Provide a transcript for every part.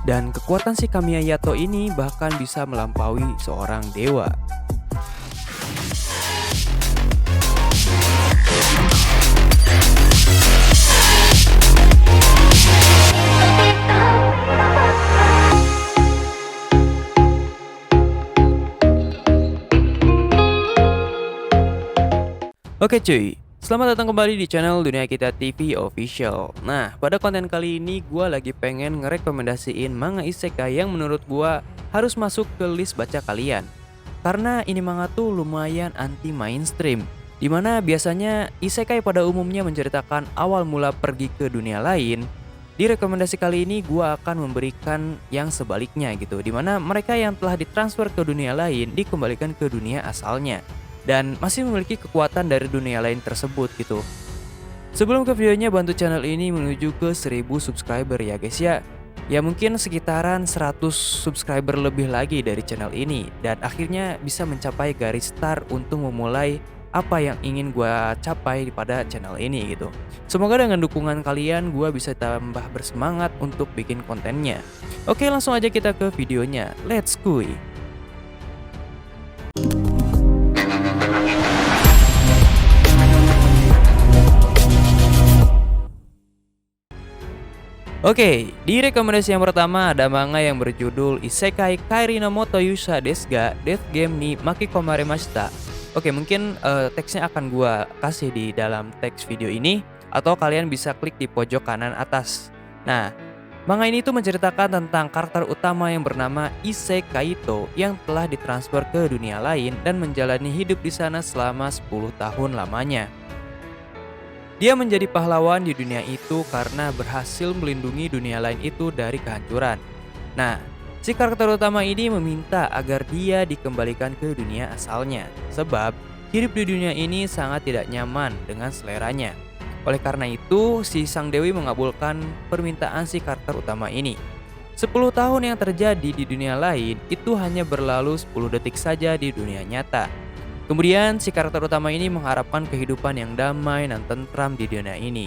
Dan kekuatan si Kamiya Yato ini bahkan bisa melampaui seorang dewa. Oke cuy, selamat datang kembali di channel Dunia Kita TV Official. Nah, pada konten kali ini gue lagi pengen ngerekomendasiin manga isekai yang menurut gue harus masuk ke list baca kalian. Karena ini manga tuh lumayan anti mainstream, dimana biasanya isekai pada umumnya menceritakan awal mula pergi ke dunia lain. Di rekomendasi kali ini gue akan memberikan yang sebaliknya gitu, dimana mereka yang telah ditransfer ke dunia lain dikembalikan ke dunia asalnya dan masih memiliki kekuatan dari dunia lain tersebut gitu. Sebelum ke videonya, bantu channel ini menuju ke 1000 subscriber ya guys ya. Ya mungkin sekitaran 100 subscriber lebih lagi dari channel ini, dan akhirnya bisa mencapai garis start untuk memulai apa yang ingin gue capai pada channel ini gitu. Semoga dengan dukungan kalian gue bisa tambah bersemangat untuk bikin kontennya. Oke, langsung aja kita ke videonya. Let's go. Oke, di rekomendasi yang pertama ada manga yang berjudul Isekai Kairi no Moto Yusa desu ga Death Game ni Makikomarimashita. Oke, mungkin teksnya akan gua kasih di dalam teks video ini, atau kalian bisa klik di pojok kanan atas. Nah, manga ini tuh menceritakan tentang karakter utama yang bernama Issei Kaito yang telah ditransfer ke dunia lain dan menjalani hidup di sana selama 10 tahun lamanya. Dia menjadi pahlawan di dunia itu karena berhasil melindungi dunia lain itu dari kehancuran. Nah, si karakter utama ini meminta agar dia dikembalikan ke dunia asalnya, sebab hidup di dunia ini sangat tidak nyaman dengan seleranya. Oleh karena itu, si sang dewi mengabulkan permintaan si karakter utama ini. 10 tahun yang terjadi di dunia lain itu hanya berlalu 10 detik saja di dunia nyata. Kemudian si karakter utama ini mengharapkan kehidupan yang damai dan tentram di dunia ini.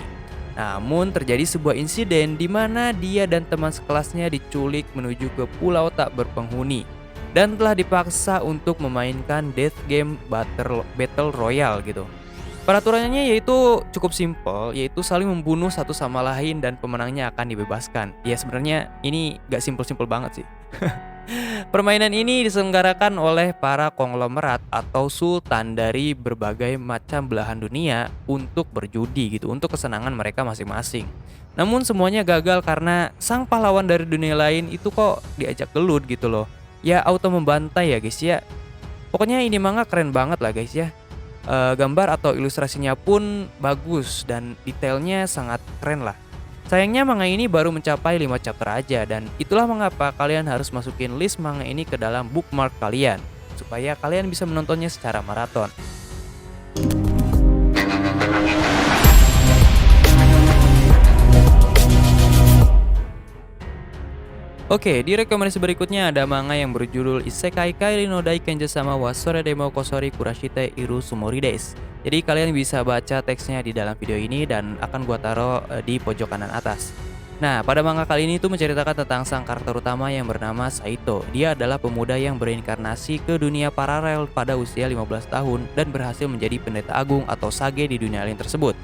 Namun terjadi sebuah insiden di mana dia dan teman sekelasnya diculik menuju ke pulau tak berpenghuni dan telah dipaksa untuk memainkan Death Game Battle Royale gitu. Peraturannya yaitu cukup simpel, yaitu saling membunuh satu sama lain dan pemenangnya akan dibebaskan. Ya sebenarnya ini gak simpel-simpel banget sih. Permainan ini diselenggarakan oleh para konglomerat atau sultan dari berbagai macam belahan dunia untuk berjudi gitu, untuk kesenangan mereka masing-masing. Namun semuanya gagal karena sang pahlawan dari dunia lain itu kok diajak gelut gitu loh. Ya auto membantai ya guys ya. Pokoknya ini manga keren banget lah guys ya. Gambar atau ilustrasinya pun bagus dan detailnya sangat keren lah. Sayangnya manga ini baru mencapai 5 chapter aja, dan itulah mengapa kalian harus masukin list manga ini ke dalam bookmark kalian supaya kalian bisa menontonnya secara maraton. Oke, di rekomendasi berikutnya ada manga yang berjudul Isekai Kairi no Daikenja sama wa Sore Demo Kosori Kurashite Iru Sumori Desu. Jadi kalian bisa baca teksnya di dalam video ini dan akan gua taruh di pojok kanan atas. Nah, pada manga kali ini tuh menceritakan tentang sang karakter utama yang bernama Saito. Dia adalah pemuda yang berinkarnasi ke dunia paralel pada usia 15 tahun dan berhasil menjadi pendeta agung atau sage di dunia lain tersebut.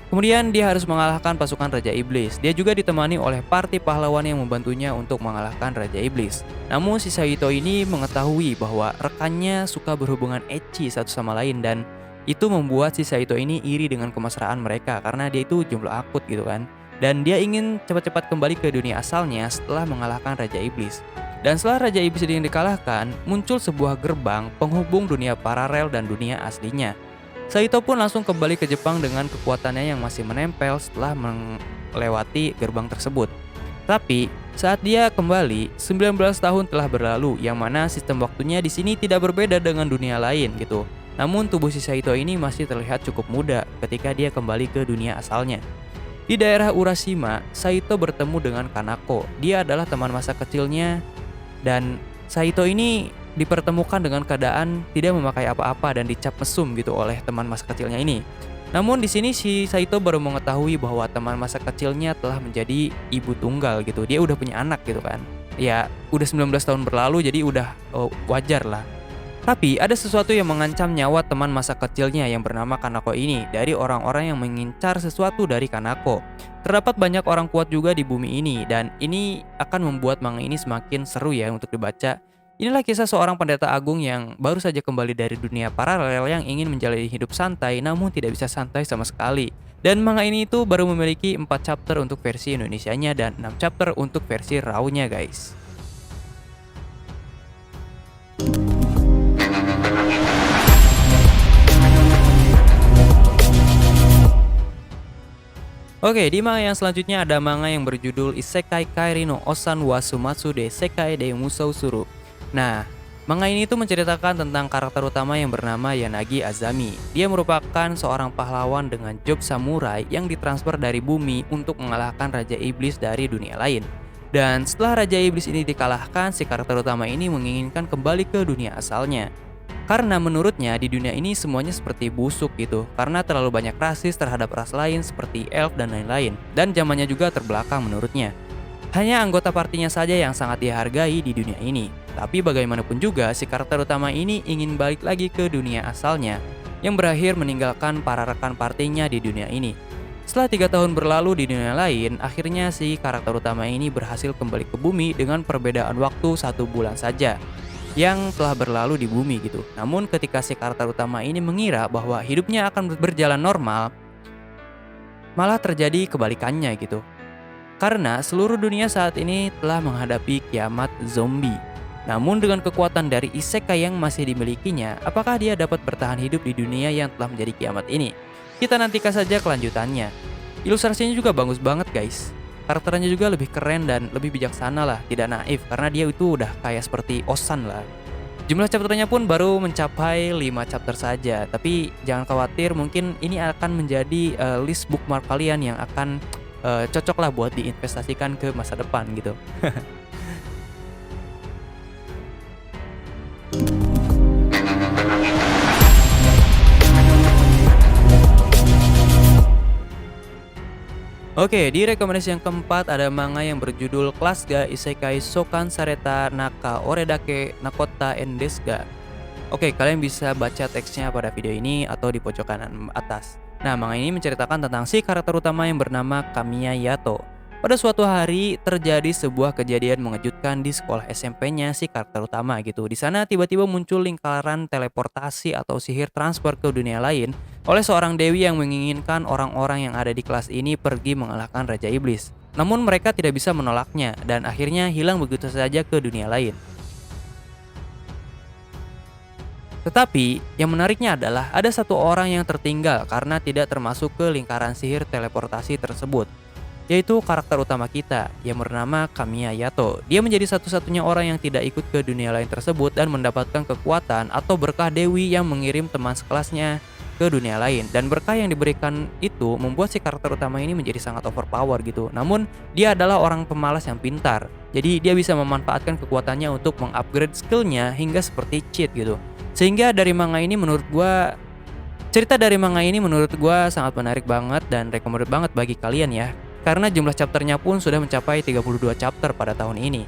Kemudian dia harus mengalahkan pasukan Raja Iblis. Dia juga ditemani oleh party pahlawan yang membantunya untuk mengalahkan Raja Iblis. Namun si Saito ini mengetahui bahwa rekannya suka berhubungan ecchi satu sama lain, dan itu membuat si Saito ini iri dengan kemesraan mereka karena dia itu jomblo akut gitu kan. Dan dia ingin cepat-cepat kembali ke dunia asalnya setelah mengalahkan Raja Iblis. Dan setelah Raja Iblis yang dikalahkan, muncul sebuah gerbang penghubung dunia paralel dan dunia aslinya. Saito pun langsung kembali ke Jepang dengan kekuatannya yang masih menempel setelah melewati gerbang tersebut. Tapi saat dia kembali, 19 tahun telah berlalu, yang mana sistem waktunya di sini tidak berbeda dengan dunia lain gitu. Namun tubuh si Saito ini masih terlihat cukup muda ketika dia kembali ke dunia asalnya. Di daerah Urashima, Saito bertemu dengan Kanako. Dia adalah teman masa kecilnya, dan Saito ini dipertemukan dengan keadaan tidak memakai apa-apa dan dicap mesum gitu oleh teman masa kecilnya ini. Namun di sini si Saito baru mengetahui bahwa teman masa kecilnya telah menjadi ibu tunggal gitu. Dia udah punya anak gitu kan. Ya udah 19 tahun berlalu jadi udah wajar lah. Tapi ada sesuatu yang mengancam nyawa teman masa kecilnya yang bernama Kanako ini dari orang-orang yang mengincar sesuatu dari Kanako. Terdapat banyak orang kuat juga di bumi ini dan ini akan membuat manga ini semakin seru ya untuk dibaca. Inilah kisah seorang pendeta agung yang baru saja kembali dari dunia paralel yang ingin menjalani hidup santai namun tidak bisa santai sama sekali. Dan manga ini itu baru memiliki 4 chapter untuk versi Indonesianya dan 6 chapter untuk versi RAW-nya guys. Oke, di manga yang selanjutnya ada manga yang berjudul Isekai Kairi no Osan wa Sumatsu de Sekai de Musou Suru. Nah, manga ini tuh menceritakan tentang karakter utama yang bernama Yanagi Azami. Dia merupakan seorang pahlawan dengan job samurai yang ditransfer dari bumi untuk mengalahkan Raja Iblis dari dunia lain. Dan setelah Raja Iblis ini dikalahkan, si karakter utama ini menginginkan kembali ke dunia asalnya. Karena menurutnya di dunia ini semuanya seperti busuk gitu, karena terlalu banyak rasis terhadap ras lain seperti elf dan lain-lain, dan zamannya juga terbelakang menurutnya. Hanya anggota partinya saja yang sangat dihargai di dunia ini. Tapi bagaimanapun juga si karakter utama ini ingin balik lagi ke dunia asalnya, yang berakhir meninggalkan para rekan partinya di dunia ini. Setelah 3 tahun berlalu di dunia lain, akhirnya si karakter utama ini berhasil kembali ke bumi dengan perbedaan waktu 1 bulan saja yang telah berlalu di bumi gitu. Namun ketika si karakter utama ini mengira bahwa hidupnya akan berjalan normal, malah terjadi kebalikannya gitu. Karena seluruh dunia saat ini telah menghadapi kiamat zombie. Namun dengan kekuatan dari isekai yang masih dimilikinya, apakah dia dapat bertahan hidup di dunia yang telah menjadi kiamat ini? Kita nantikan saja kelanjutannya. Ilustrasinya juga bagus banget guys. Karakternya juga lebih keren dan lebih bijaksana lah, tidak naif karena dia itu udah kayak seperti Osan lah. Jumlah chapternya pun baru mencapai 5 chapter saja, tapi jangan khawatir, mungkin ini akan menjadi list bookmark kalian yang akan cocok lah buat diinvestasikan ke masa depan gitu. Oke, di rekomendasi yang keempat ada manga yang berjudul Class ga Isekai Sokan Sareta Naka Oredake Nakota en desu ga. Oke, kalian bisa baca teksnya pada video ini atau di pojok kanan atas. Nah, manga ini menceritakan tentang si karakter utama yang bernama Kamiya Yato. Pada suatu hari terjadi sebuah kejadian mengejutkan di sekolah SMP-nya si karakter utama gitu. Di sana tiba-tiba muncul lingkaran teleportasi atau sihir transfer ke dunia lain oleh seorang dewi yang menginginkan orang-orang yang ada di kelas ini pergi mengalahkan Raja Iblis. Namun mereka tidak bisa menolaknya dan akhirnya hilang begitu saja ke dunia lain. Tetapi yang menariknya adalah ada satu orang yang tertinggal karena tidak termasuk ke lingkaran sihir teleportasi tersebut, yaitu karakter utama kita yang bernama Kamiya Yato. Dia menjadi satu-satunya orang yang tidak ikut ke dunia lain tersebut dan mendapatkan kekuatan atau berkah dewi yang mengirim teman sekelasnya ke dunia lain. Dan berkah yang diberikan itu membuat si karakter utama ini menjadi sangat overpower gitu. Namun dia adalah orang pemalas yang pintar, jadi dia bisa memanfaatkan kekuatannya untuk mengupgrade skillnya hingga seperti cheat gitu. Sehingga dari manga ini cerita dari manga ini menurut gua sangat menarik banget dan recommended banget bagi kalian ya. Karena jumlah chapternya pun sudah mencapai 32 chapter pada tahun ini.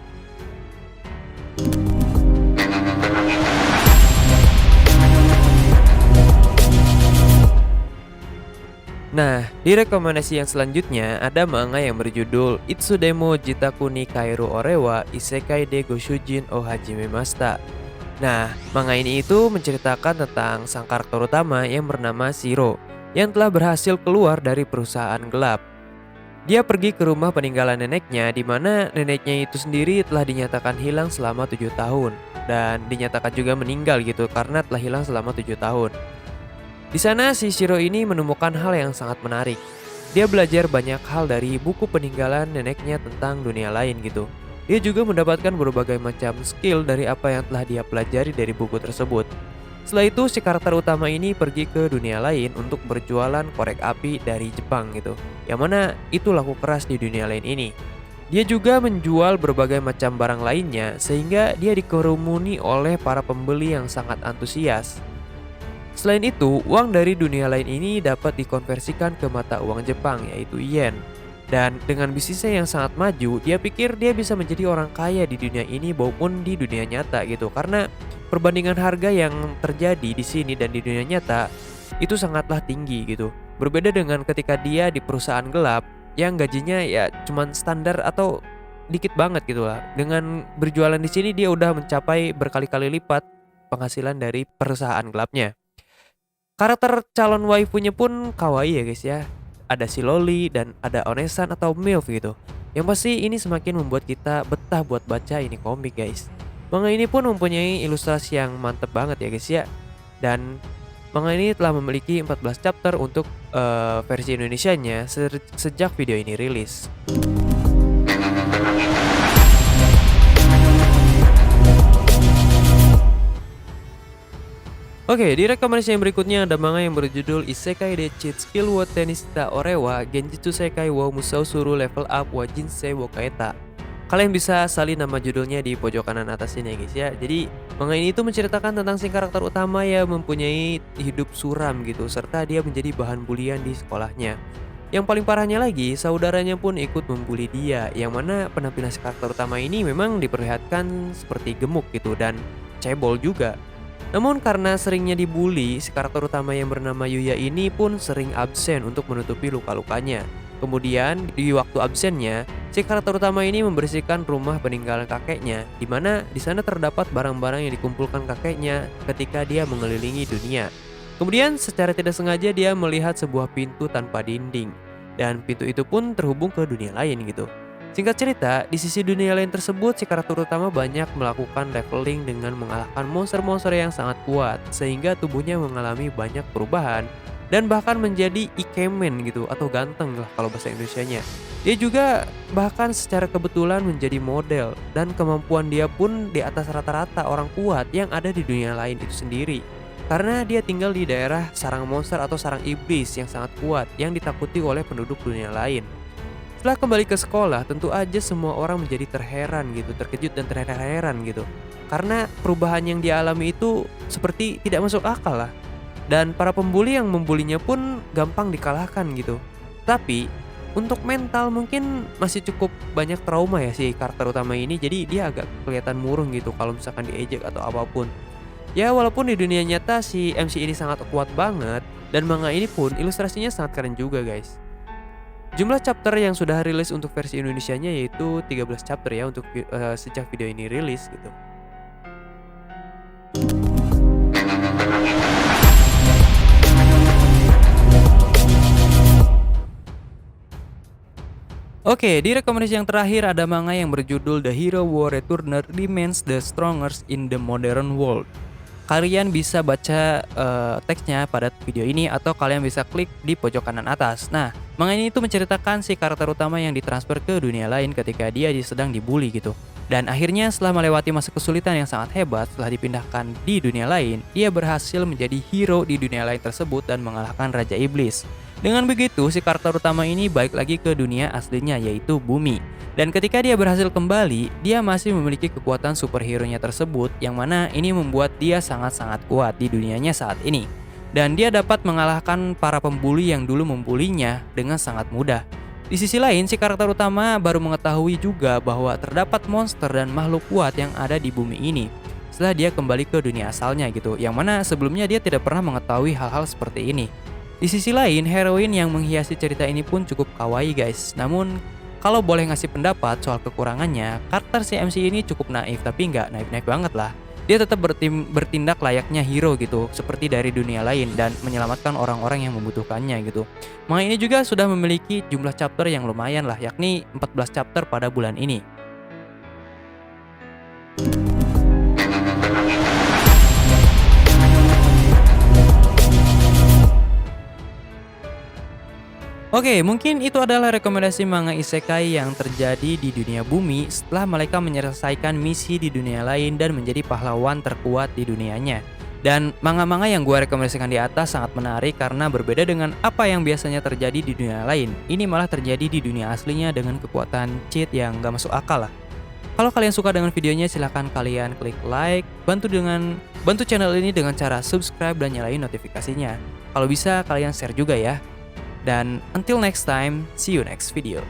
Nah, di rekomendasi yang selanjutnya ada manga yang berjudul Itsudemo Jitaku ni Kairu Orewa Isekai de Goshujin o Hajimemashita. Nah, manga ini itu menceritakan tentang sang karakter utama yang bernama Shiro yang telah berhasil keluar dari perusahaan gelap. Dia pergi ke rumah peninggalan neneknya di mana neneknya itu sendiri telah dinyatakan hilang selama 7 tahun dan dinyatakan juga meninggal gitu karena telah hilang selama 7 tahun. Di sana si Shiro ini menemukan hal yang sangat menarik. Dia belajar banyak hal dari buku peninggalan neneknya tentang dunia lain gitu. Dia juga mendapatkan berbagai macam skill dari apa yang telah dia pelajari dari buku tersebut. Setelah itu si karakter utama ini pergi ke dunia lain untuk berjualan korek api dari Jepang gitu. Yang mana itu laku keras di dunia lain ini. Dia juga menjual berbagai macam barang lainnya sehingga dia dikerumuni oleh para pembeli yang sangat antusias. Selain itu, uang dari dunia lain ini dapat dikonversikan ke mata uang Jepang yaitu yen. Dan dengan bisnisnya yang sangat maju, dia pikir dia bisa menjadi orang kaya di dunia ini maupun di dunia nyata gitu. Karena perbandingan harga yang terjadi di sini dan di dunia nyata itu sangatlah tinggi gitu. Berbeda dengan ketika dia di perusahaan gelap yang gajinya ya cuman standar atau dikit banget gitu lah. Dengan berjualan di sini dia udah mencapai berkali-kali lipat penghasilan dari perusahaan gelapnya. Karakter calon waifunya pun kawaii ya guys ya. Ada si Loli dan ada Onesan atau MILF gitu. Yang pasti ini semakin membuat kita betah buat baca ini komik guys. Manga ini pun mempunyai ilustrasi yang mantep banget ya guys ya. Dan manga ini telah memiliki 14 chapter untuk versi Indonesianya sejak video ini rilis. Oke, di rekomendasi yang berikutnya ada manga yang berjudul Isekai de Cheat Skill wo Tenishita Orewa Genjutsu Sekai wo Musou Suru Level Up wa Jinsei wo Kaeta. Kalian bisa salin nama judulnya di pojok kanan atas ini ya guys ya. Jadi manga ini tuh menceritakan tentang si karakter utama yang mempunyai hidup suram gitu, serta dia menjadi bahan bulian di sekolahnya. Yang paling parahnya lagi, saudaranya pun ikut membuli dia, yang mana penampilan si karakter utama ini memang diperlihatkan seperti gemuk gitu dan cebol juga. Namun karena seringnya dibully, si karakter utama yang bernama Yuya ini pun sering absen untuk menutupi luka-lukanya. Kemudian di waktu absennya, si karakter utama ini membersihkan rumah peninggalan kakeknya, di mana di sana terdapat barang-barang yang dikumpulkan kakeknya ketika dia mengelilingi dunia. Kemudian secara tidak sengaja dia melihat sebuah pintu tanpa dinding, dan pintu itu pun terhubung ke dunia lain gitu. Singkat cerita, di sisi dunia lain tersebut si karakter utama banyak melakukan leveling dengan mengalahkan monster-monster yang sangat kuat, sehingga tubuhnya mengalami banyak perubahan dan bahkan menjadi ikemen gitu atau ganteng lah kalau bahasa Indonesianya. Dia juga bahkan secara kebetulan menjadi model dan kemampuan dia pun di atas rata-rata orang kuat yang ada di dunia lain itu sendiri. Karena dia tinggal di daerah sarang monster atau sarang iblis yang sangat kuat yang ditakuti oleh penduduk dunia lain. Setelah kembali ke sekolah, tentu aja semua orang menjadi terheran gitu, terkejut dan terheran-heran gitu. Karena perubahan yang dia alami itu seperti tidak masuk akal lah. Dan para pembuli yang membulinya pun gampang dikalahkan gitu. Tapi untuk mental mungkin masih cukup banyak trauma ya si karakter utama ini. Jadi dia agak kelihatan murung gitu kalau misalkan diejek atau apapun. Ya walaupun di dunia nyata si MC ini sangat kuat banget, dan manga ini pun ilustrasinya sangat keren juga guys. Jumlah chapter yang sudah rilis untuk versi Indonesianya yaitu 13 chapter ya untuk sejak video ini rilis gitu. Oke, di rekomendasi yang terakhir ada manga yang berjudul The Hero War Returner Remains the Strongest in the Modern World. Kalian bisa baca teksnya pada video ini atau kalian bisa klik di pojok kanan atas. Nah, manga ini itu menceritakan si karakter utama yang ditransfer ke dunia lain ketika dia sedang dibully gitu. Dan akhirnya setelah melewati masa kesulitan yang sangat hebat setelah dipindahkan di dunia lain, ia berhasil menjadi hero di dunia lain tersebut dan mengalahkan Raja Iblis. Dengan begitu, si karakter utama ini balik lagi ke dunia aslinya yaitu bumi. Dan ketika dia berhasil kembali, dia masih memiliki kekuatan superhero-nya tersebut yang mana ini membuat dia sangat-sangat kuat di dunianya saat ini. Dan dia dapat mengalahkan para pembuli yang dulu membulinya dengan sangat mudah. Di sisi lain, si karakter utama baru mengetahui juga bahwa terdapat monster dan makhluk kuat yang ada di bumi ini setelah dia kembali ke dunia asalnya gitu, yang mana sebelumnya dia tidak pernah mengetahui hal-hal seperti ini. Di sisi lain, heroin yang menghiasi cerita ini pun cukup kawaii guys. Namun kalau boleh ngasih pendapat soal kekurangannya, karakter si MC ini cukup naif, tapi nggak naif-naif banget lah. Dia tetap bertindak layaknya hero gitu, seperti dari dunia lain dan menyelamatkan orang-orang yang membutuhkannya gitu. Manga ini juga sudah memiliki jumlah chapter yang lumayan lah, yakni 14 chapter pada bulan ini. Oke, mungkin itu adalah rekomendasi manga isekai yang terjadi di dunia bumi setelah mereka menyelesaikan misi di dunia lain dan menjadi pahlawan terkuat di dunianya. Dan manga-manga yang gue rekomendasikan di atas sangat menarik karena berbeda dengan apa yang biasanya terjadi di dunia lain. Ini malah terjadi di dunia aslinya dengan kekuatan cheat yang gak masuk akal lah. Kalau kalian suka dengan videonya silahkan kalian klik like, bantu channel ini dengan cara subscribe dan nyalain notifikasinya. Kalau bisa kalian share juga ya. Dan until next time, see you next video.